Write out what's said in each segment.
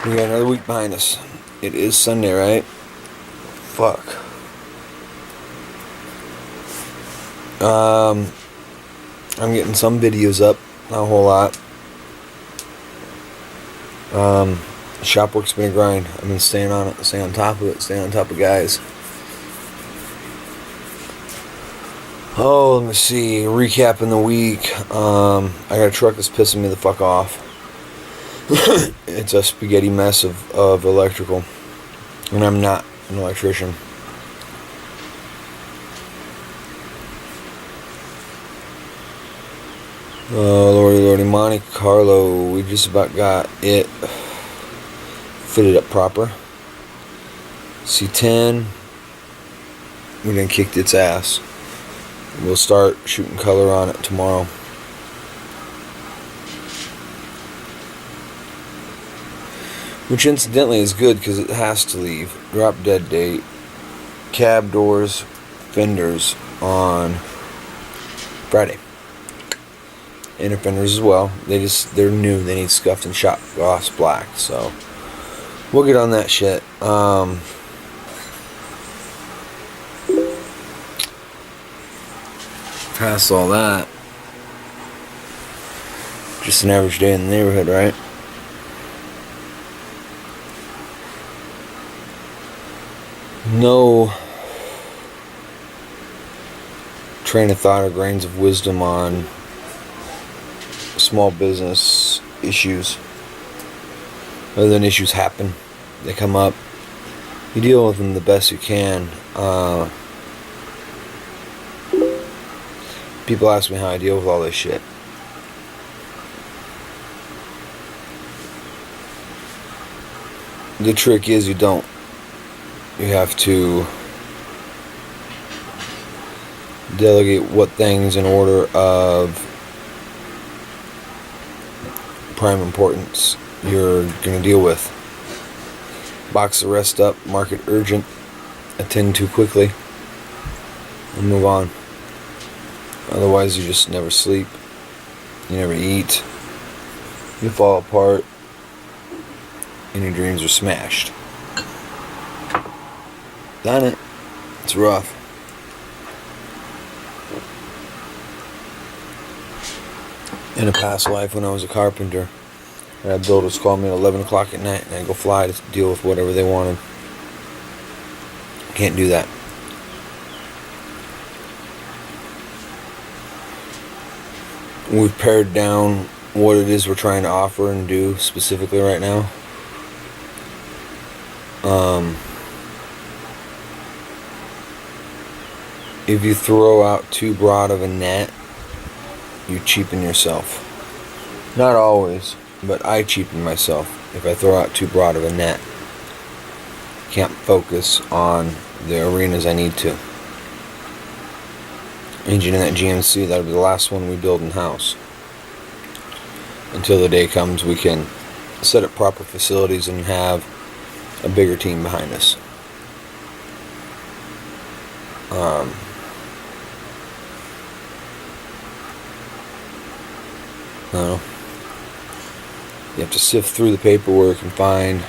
We got another week behind us. It is Sunday, right? Fuck. I'm getting some videos up, not a whole lot. Shop work's been a grind. I've been staying on it, staying on top of it, staying on top of guys. Oh, let me see. Recapping the week. I got a truck that's pissing me the fuck off. It's a spaghetti mess of electrical. And I'm not an electrician. Lordy, Monte Carlo. We just about got it fitted up proper. C10. We done kicked its ass. We'll start shooting color on it tomorrow. Which incidentally is good because it has to leave. Drop dead date. Cab doors, fenders on Friday. Inner fenders as well. They're new. They need scuffed and shot gloss black. So we'll get on that shit. Past all that, just an average day in the neighborhood, right? No train of thought or grains of wisdom on small business issues. Other than issues happen, they come up. You deal with them the best you can. People ask me how I deal with all this shit. The trick is you don't. You have to delegate what things in order of prime importance you're going to deal with. Box the rest up, mark it urgent, attend to quickly, and move on. Otherwise you just never sleep, you never eat, you fall apart, and your dreams are smashed. Done it. It's rough. In a past life when I was a carpenter, I had builders call me at 11 o'clock at night and I'd go fly to deal with whatever they wanted. Can't do that. We've pared down what it is we're trying to offer and do specifically right now. If you throw out too broad of a net, you cheapen yourself. Not always, but I cheapen myself if I throw out too broad of a net. Can't focus on the arenas I need to. Engine in that GMC, that'll be the last one we build in-house. Until the day comes we can set up proper facilities and have a bigger team behind us. No. You have to sift through the paperwork and find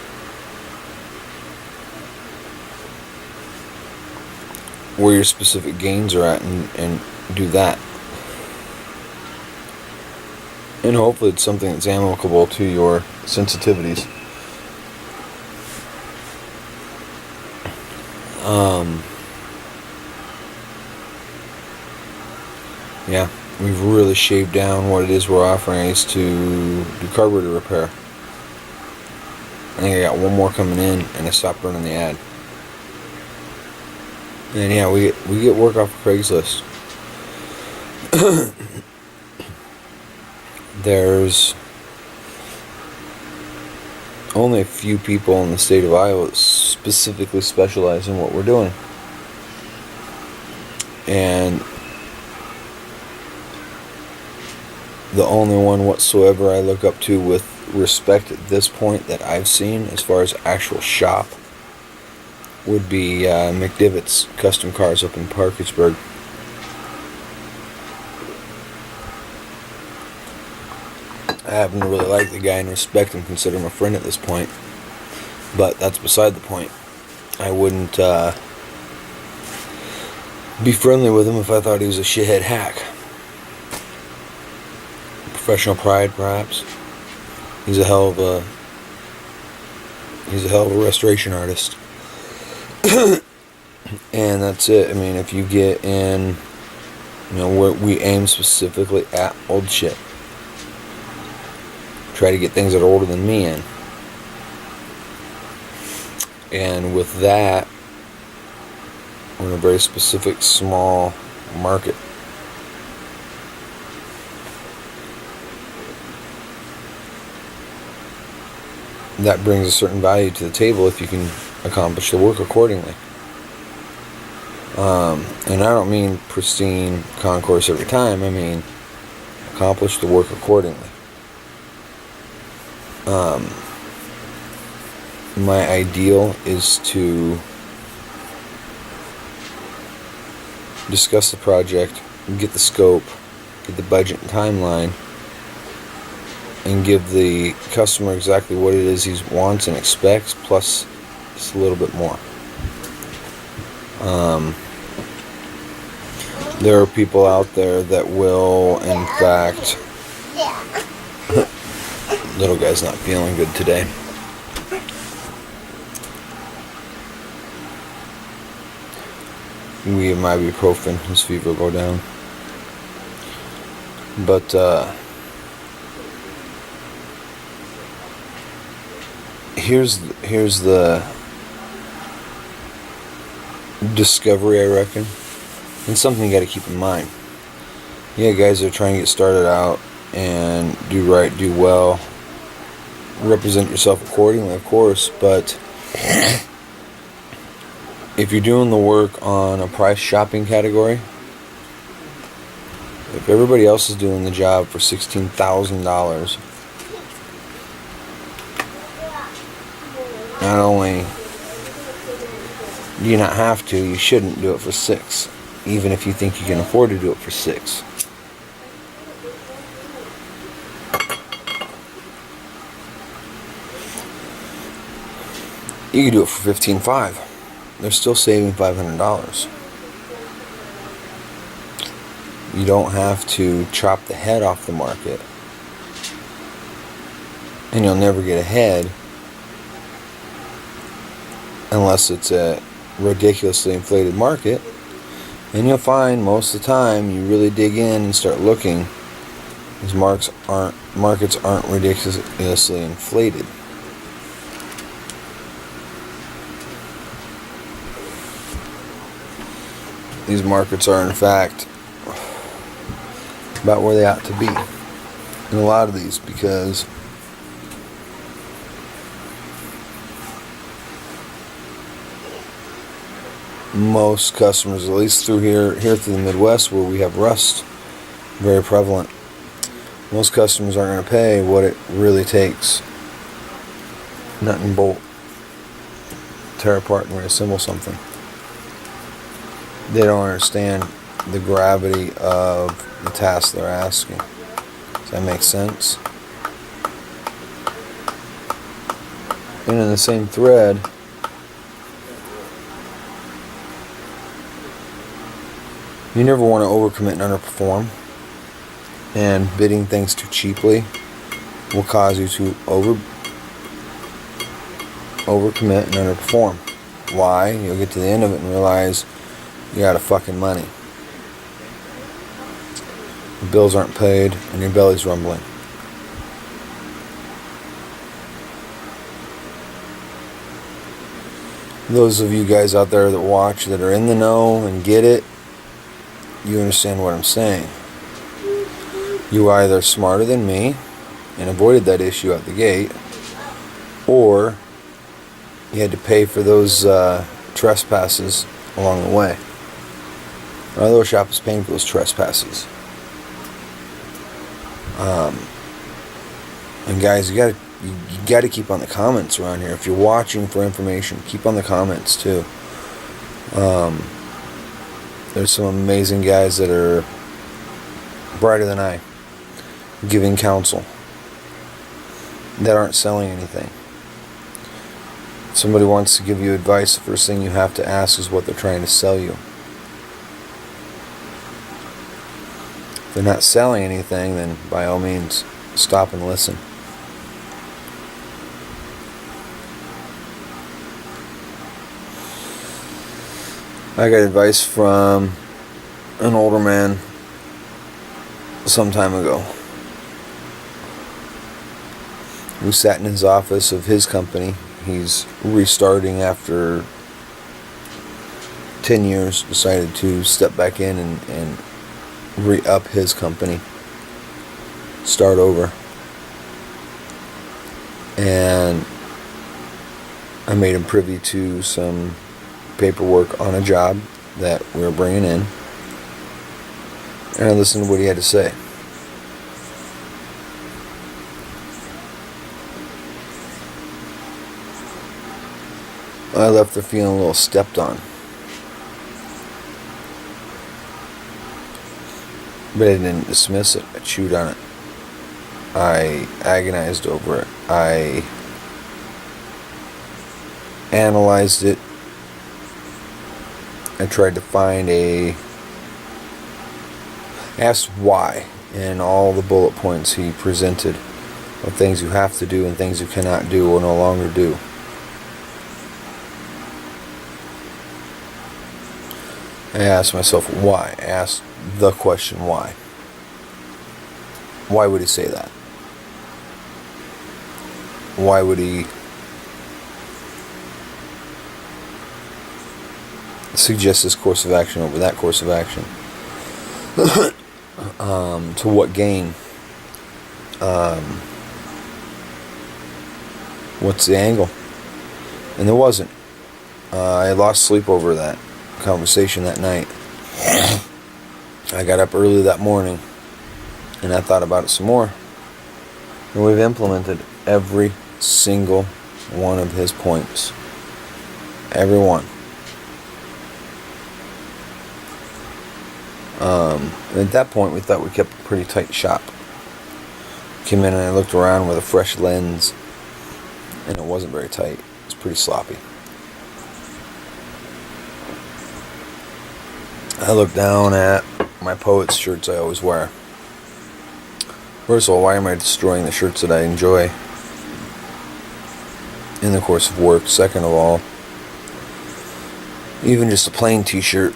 where your specific gains are at and do that. And hopefully it's something that's amicable to your sensitivities. Yeah, we've really shaved down what it is we're offering is to do carburetor repair. I think I got one more coming in and I stopped running the ad. And yeah, we get work off of Craigslist. There's only a few people in the state of Iowa that specifically specialize in what we're doing. And the only one whatsoever I look up to with respect at this point that I've seen as far as actual shop would be McDivitt's Custom Cars up in Parkersburg. I happen to really like the guy and respect and consider him a friend at this point. But that's beside the point. I wouldn't be friendly with him if I thought he was a shithead hack. Professional pride, perhaps. He's a hell of a restoration artist. And that's it. I mean, if you get in, we aim specifically at old shit. Try to get things that are older than me in. And with that, we're in a very specific, small market. That brings a certain value to the table if you can accomplish the work accordingly. And I don't mean pristine concourse every time. I mean accomplish the work accordingly. My ideal is to discuss the project, get the scope, get the budget and timeline, and give the customer exactly what it is he wants and expects, plus just a little bit more. There are people out there that will, in fact, little guy's not feeling good today. We give him ibuprofen, his fever will go down. But here's the discovery, I reckon, and something you got to keep in mind. Yeah, guys are trying to get started out and do right, do well, represent yourself accordingly, of course, but if you're doing the work on a price shopping category, if everybody else is doing the job for $16,000, not only do you not have to, you shouldn't do it for $6,000, even if you think you can afford to do it for $6,000. You can do it for $15,500. They're still saving $500. You don't have to chop the head off the market, and you'll never get ahead unless it's a ridiculously inflated market. And you'll find most of the time you really dig in and start looking, these markets aren't ridiculously inflated. These markets are, in fact, about where they ought to be in a lot of these, because most customers, at least through here through the Midwest, where we have rust very prevalent, most customers aren't going to pay what it really takes. Nut and bolt, tear apart and reassemble something. They don't understand the gravity of the task they're asking. Does that make sense? And in the same thread, you never want to overcommit and underperform. And bidding things too cheaply will cause you to overcommit and underperform. Why? You'll get to the end of it and realize you're out of fucking money. The bills aren't paid and your belly's rumbling. Those of you guys out there that watch, that are in the know and get it, you understand what I'm saying. You are either smarter than me and avoided that issue out the gate, or you had to pay for those trespasses along the way. Our little shop is paying for those trespasses. And guys, you gotta keep on the comments around here. If you're watching for information, keep on the comments too. There's some amazing guys that are brighter than I, giving counsel, that aren't selling anything. Somebody wants to give you advice, the first thing you have to ask is what they're trying to sell you. If they're not selling anything, then by all means, stop and listen. I got advice from an older man some time ago who sat in his office of his company. He's restarting after 10 years, decided to step back in and re-up his company, start over. And I made him privy to some paperwork on a job that we were bringing in, and I listened to what he had to say. I left there feeling a little stepped on. But I didn't dismiss it. I chewed on it. I agonized over it. I analyzed it. I tried to find asked why in all the bullet points he presented of things you have to do and things you cannot do or no longer do. I asked myself why. I asked the question why. Why would he say that? Why would he suggest this course of action over that course of action? To what gain? What's the angle? And there wasn't. I lost sleep over that conversation that night. I got up early that morning and I thought about it some more. And we've implemented every single one of his points. Every one. And at that point we thought we kept a pretty tight shop. Came in and I looked around with a fresh lens and it wasn't very tight. It was pretty sloppy. I looked down at my Poets shirts I always wear. First of all, why am I destroying the shirts that I enjoy in the course of work? Second of all, even just a plain t-shirt,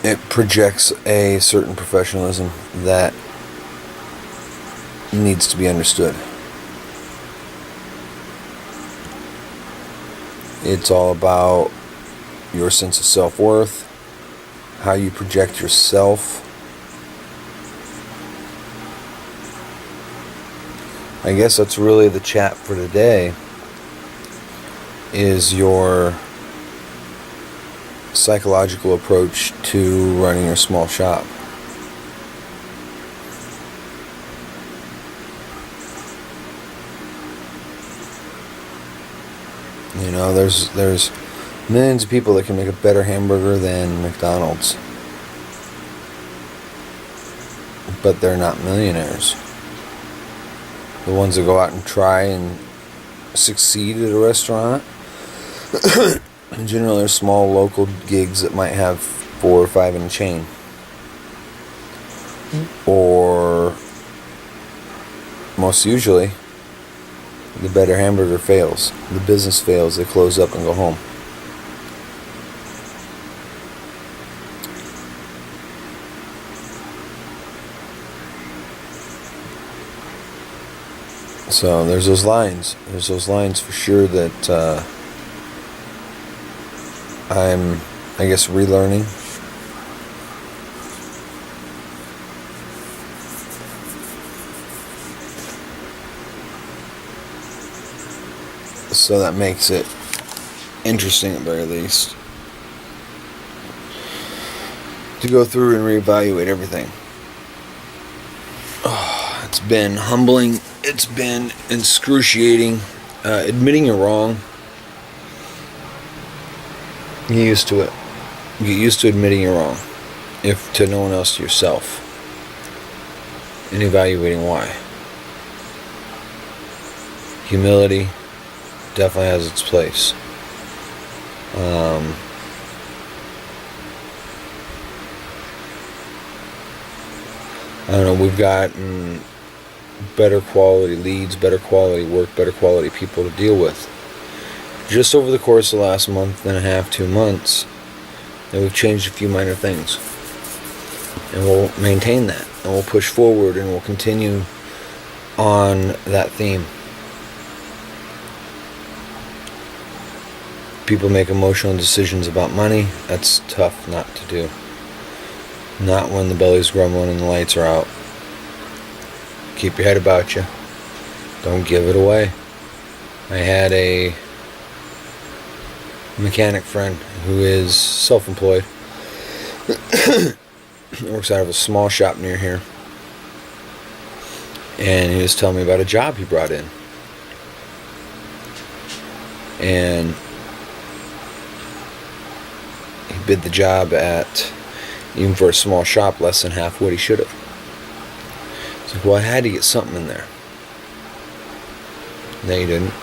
it projects a certain professionalism that needs to be understood. It's all about your sense of self-worth, how you project yourself. I guess that's really the chat for today, is your psychological approach to running your small shop. You know, there's millions of people that can make a better hamburger than McDonald's, but they're not millionaires. The ones that go out and try and succeed at a restaurant generally are small local gigs that might have 4 or 5 in a chain, or most usually the better hamburger fails, the business fails, they close up and go home. So there's those lines. There's those lines for sure that I'm, I guess, relearning. So that makes it interesting at very least to go through and reevaluate everything. Oh, it's been humbling. It's been excruciating. Admitting you're wrong. Get used to it. Get used to admitting you're wrong. If to no one else, to yourself. And evaluating why. Humility definitely has its place. I don't know, we've gotten better quality leads, better quality work, better quality people to deal with. Just over the course of the last month and a half, 2 months, and we've changed a few minor things. And we'll maintain that, and we'll push forward, and we'll continue on that theme. People make emotional decisions about money. That's tough not to do. Not when the belly's grumbling and the lights are out. Keep your head about you. Don't give it away. I had a mechanic friend who is self-employed. Works out of a small shop near here. And he was telling me about a job he brought in. And he bid the job at, even for a small shop, less than half what he should have. It's like, well, I had to get something in there. No, you didn't.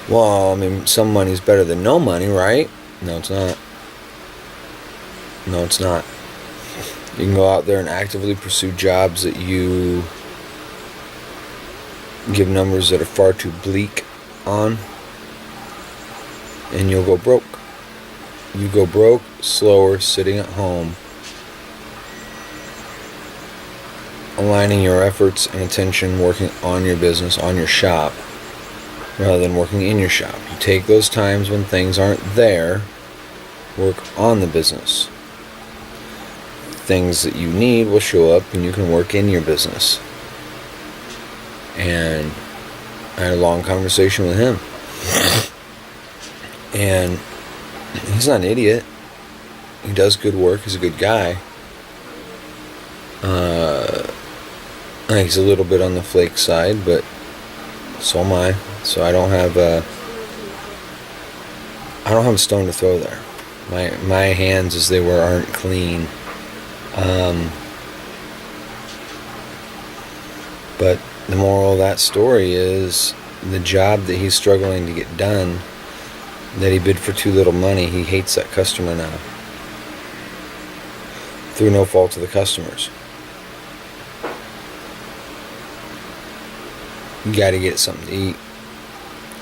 Well, I mean, some money's better than no money, right? No, it's not. No, it's not. You can go out there and actively pursue jobs that you give numbers that are far too bleak on, and you'll go broke. You go broke slower sitting at home, aligning your efforts and attention working on your business, on your shop, rather than working in your shop. You take those times when things aren't there, work on the business. Things that you need will show up and you can work in your business. And I had a long conversation with him. And he's not an idiot. He does good work. He's a good guy. I think he's a little bit on the flake side, but so am I. So I don't have a stone to throw there. My hands as they were aren't clean. But the moral of that story is the job that he's struggling to get done, that he bid for too little money, he hates that customer now. Through no fault of the customers. You gotta get something to eat.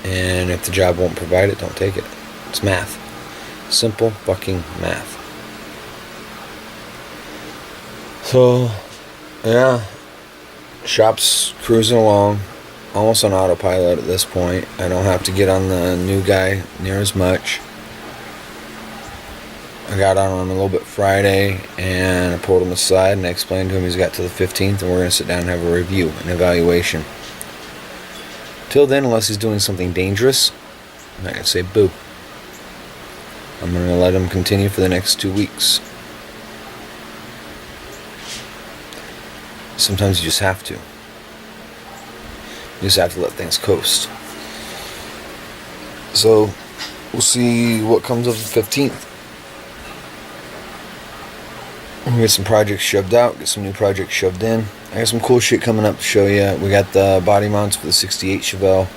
And if the job won't provide it, don't take it. It's math. Simple fucking math. So, yeah. Shop's cruising along. Almost on autopilot at this point. I don't have to get on the new guy near as much. I got on him a little bit Friday, and I pulled him aside and I explained to him he's got till the 15th, and we're going to sit down and have a review, an evaluation. Till then, unless he's doing something dangerous, I'm not going to say boo. I'm going to let him continue for the next 2 weeks. Sometimes you just have to. You just have to let things coast. So, we'll see what comes of the 15th. We'll get some projects shoved out, get some new projects shoved in. I got some cool shit coming up to show you. We got the body mounts for the 68 Chevelle.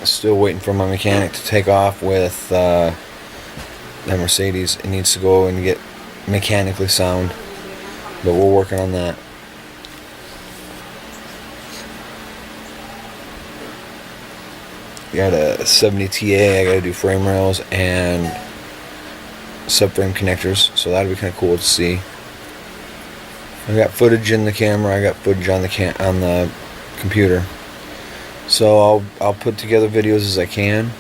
Still waiting for my mechanic to take off with that Mercedes. It needs to go and get mechanically sound, but we're working on that. Got a 70 TA. I got to do frame rails and subframe connectors, so that'll be kind of cool to see. I got footage in the camera. I got footage on the computer. So I'll put together videos as I can.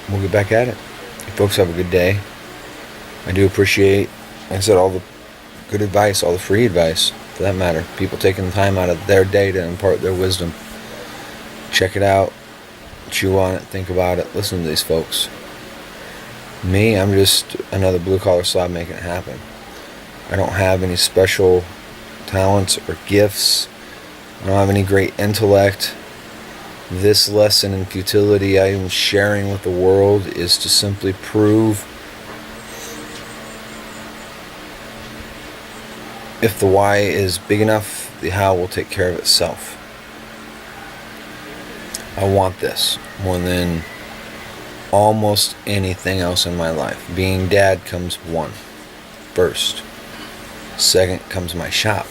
We'll get back at it. You folks have a good day. I do appreciate, like I said, all the good advice, all the free advice, for that matter. People taking the time out of their day to impart their wisdom. Check it out. Chew on it. Think about it. Listen to these folks. Me, I'm just another blue-collar slob making it happen. I don't have any special talents or gifts. I don't have any great intellect. This lesson in futility I am sharing with the world is to simply prove if the why is big enough, the how will take care of itself. I want this more than almost anything else in my life. Being dad comes first. Second comes my shop.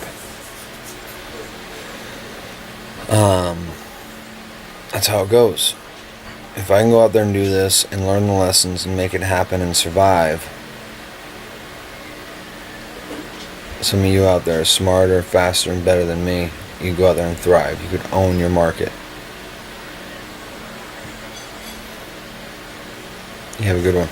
That's how it goes. If I can go out there and do this and learn the lessons and make it happen and survive, some of you out there are smarter, faster, and better than me. You go out there and thrive. You could own your market. You have a good one.